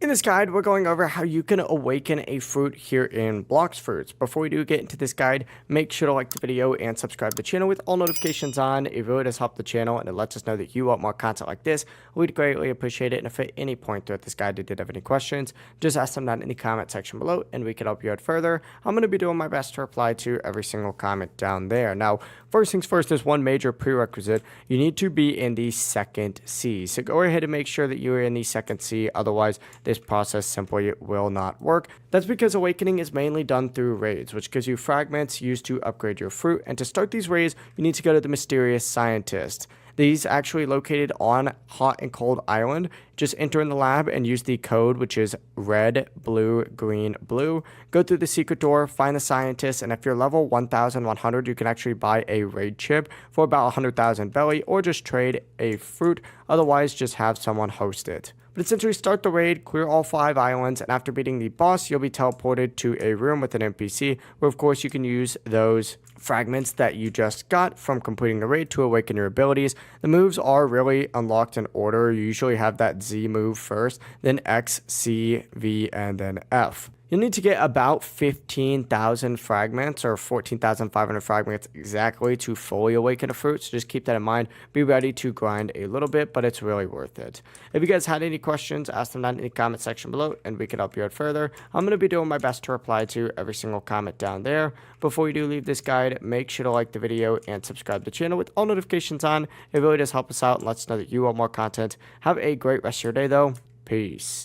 In this guide, we're going over how you can awaken a fruit here in Blox Fruits. Before we do get into this guide, make sure to like the video and subscribe to the channel with all notifications on. It really does help the channel and it lets us know that you want more content like this. We'd greatly appreciate it. And if at any point throughout this guide you did have any questions, just ask them down in the comment section below and we can help you out further. I'm going to be doing my best to reply to every single comment down there. Now, first things first, there's one major prerequisite. You need to be in the second C. So go ahead and make sure that you are in the second C. Otherwise, this process simply will not work. That's because awakening is mainly done through raids, which gives you fragments used to upgrade your fruit. And to start these raids, you need to go to the mysterious scientist. These actually located on Hot and Cold Island. Just enter in the lab and use the code, which is red, blue, green, blue. Go through the secret door, find the scientist, and if you're level 1100, you can actually buy a raid chip for about 100,000 belly, or just trade a fruit. Otherwise, just have someone host it. But essentially start the raid, clear all 5 islands, and after beating the boss, you'll be teleported to a room with an NPC, where of course you can use those fragments that you just got from completing the raid to awaken your abilities. The moves are really unlocked in order. You usually have that Z move first, then X, C, V, and then F. You'll need to get about 15,000 fragments or 14,500 fragments exactly to fully awaken a fruit. So just keep that in mind. Be ready to grind a little bit, but it's really worth it. If you guys had any questions, ask them down in the comment section below and we can help you out further. I'm going to be doing my best to reply to every single comment down there. Before you do leave this guide, make sure to like the video and subscribe to the channel with all notifications on. It really does help us out and lets us know that you want more content. Have a great rest of your day though. Peace.